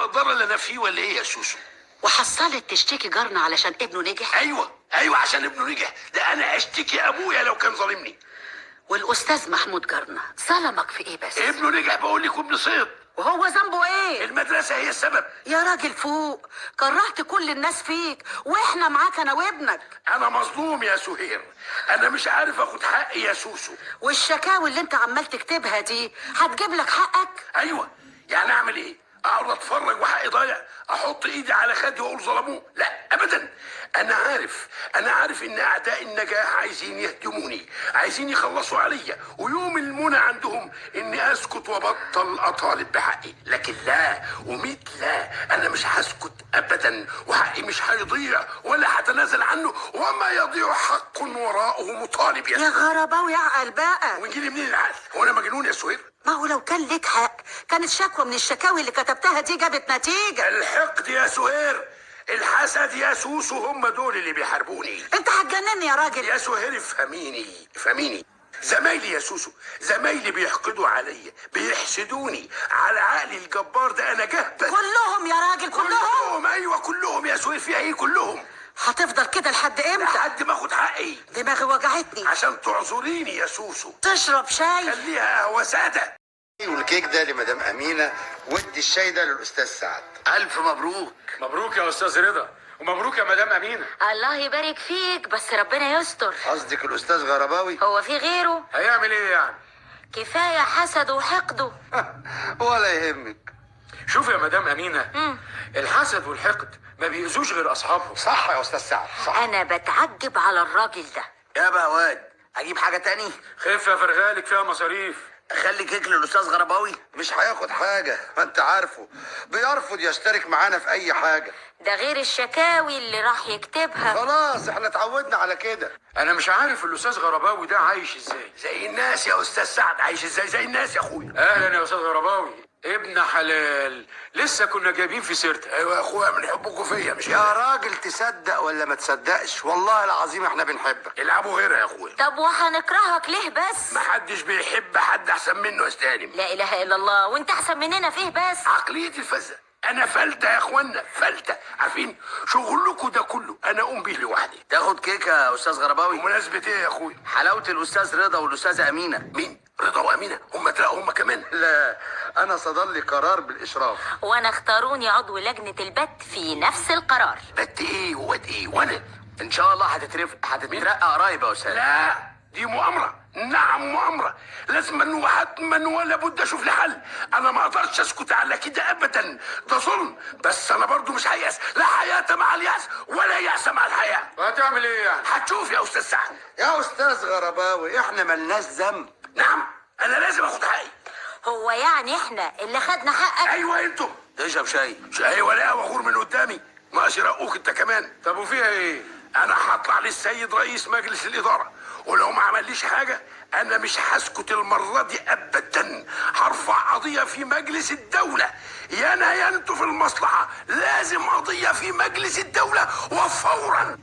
مقدره اللي انا فيه ولا ايه يا سوسو؟ وحصلت تشتكي جارنا علشان ابنه نجح؟ ايوه عشان ابنه نجح. ده انا اشتكي ابويا لو كان ظالمني. والاستاذ محمود جارنا ظلمك في ايه بس؟ ابنه نجح بقول لك وابن صيد. وهو ذنبه ايه؟ المدرسه هي السبب. يا راجل فوق، كرهت كل الناس فيك واحنا معاك انا وابنك. انا مظلوم يا سهير، انا مش عارف اخد حقي يا سوسو. والشكاوي اللي انت عمال تكتبها دي هتجيب لك حقك؟ ايوه، يعني اعمل ايه؟ اقعد اتفرج وحقي ضايع؟ احط ايدي على خدي واقول ظلموه؟ لا ابدا. انا عارف ان اعداء النجاح عايزين يهدموني، عايزين يخلصوا عليا، ويوم المنى عندهم اني اسكت وبطل اطالب بحقي. لكن لا وميت لا، انا مش هسكت ابدا، وحقي مش هيضيع ولا هتنازل عنه، وما يضيع حق وراءه مطالب. يا غرباوي اعقل بقى. ويجيلي منين العقل؟ هو انا مجنون يا سهير؟ ما هو لو كان ليك حق كانت شكوى من الشكاوي اللي كتبتها دي جابت نتيجة. الحقد يا سهير، الحسد يا سوسو، هم دول اللي بيحاربوني. انت هتجنني يا راجل. يا سهير افهميني. زمايلي يا سوسو، زمايلي بيحقدوا عليا، بيحسدوني على عقلي الجبار ده. انا جهبذ. كلهم يا راجل كلهم. ايوه كلهم يا سهير. فيها ايه كلهم؟ هتفضل كده لحد امتى؟ لحد ما اخد حقي. دماغي وجعتني. عشان تعذريني يا سوسو. تشرب شاي؟ خليها قهوه ساده. والكيك ده لمدام امينه، ودي الشاي ده للاستاذ سعد. الف مبروك. مبروك يا استاذ رضا، ومبروك يا مدام امينه. الله يبارك فيك، بس ربنا يستر. قصدك الاستاذ غرباوي؟ هو في غيره؟ هيعمل ايه يعني؟ كفايه حسده وحقده. ولا يهمك. شوف يا مدام امينه، الحسد والحقد ما بيأذوش غير اصحابهم. صح يا استاذ سعد، صح. انا بتعجب على الراجل ده. يا بهواد، اجيب حاجه تاني؟ خف يا فرغالك، فيها مصاريف. اخلي كيك للاستاذ غرباوي؟ مش هياخد حاجه، ما انت عارفه بيرفض يشترك معانا في اي حاجه. ده غير الشكاوي اللي راح يكتبها. خلاص احنا اتعودنا على كده. انا مش عارف الاستاذ غرباوي ده عايش ازاي. زي الناس يا استاذ سعد. عايش ازاي؟ زي الناس يا اخويا. اهلا يا استاذ غرباوي، ابن حلال، لسه كنا جايبين في سيرتك. ايوه يا اخويا، من حبكم فيا مش يا راجل تصدق ولا ما تصدقش، والله العظيم احنا بنحبك. العبوا غيرها يا اخويا. طب وهنكرهك ليه بس؟ محدش بيحب حد احسن منه يا استاذ. لا اله الا الله، وانت احسن مننا فيه بس؟ عقلية الفزة. انا فلتة يا اخوانا، فلتة. عارفين شغلكم ده كله انا اقوم بيه لوحدي. تاخد كيكه يا استاذ غرباوي؟ بمناسبة ايه يا اخويا؟ حلاوه الاستاذ رضا والاستاذه امينه. مين؟ رضا وامينة؟ هم تلاقوا هم كمان؟ لا انا صدر لي قرار بالاشراف. وانا اختاروني عضو لجنه البت في نفس القرار. بت ايه وواد ايه وانا؟ ان شاء الله هتترقى قريب يا استاذ. لا دي مؤامرة. نعم مؤامرة. لازما وحتما ولا بد اشوف لي حل. انا ما اقدرش اسكت على كده ابدا، ده ظلم. بس انا برضو مش هيأس. لا حياة مع اليأس ولا يأس مع الحياة. وهتعمل ايه يعني؟ هتشوف يا استاذ سعد. يا استاذ غرباوي احنا ملناش ذنب. نعم انا لازم اخد حقي. هو يعني احنا اللي خدنا حقك؟ ايوه انتم. تشرب شاي؟ شاي ولا قهوة غور من قدامي. ناقص يرقوك انت كمان. طب وفيها ايه؟ انا هطلع للسيد رئيس مجلس الاداره، ولو ما عمليش حاجه انا مش هسكت المره دي ابدا. هرفع قضيه في مجلس الدوله. يا انا يا انتوا في المصلحه. لازم قضيه في مجلس الدوله وفورا.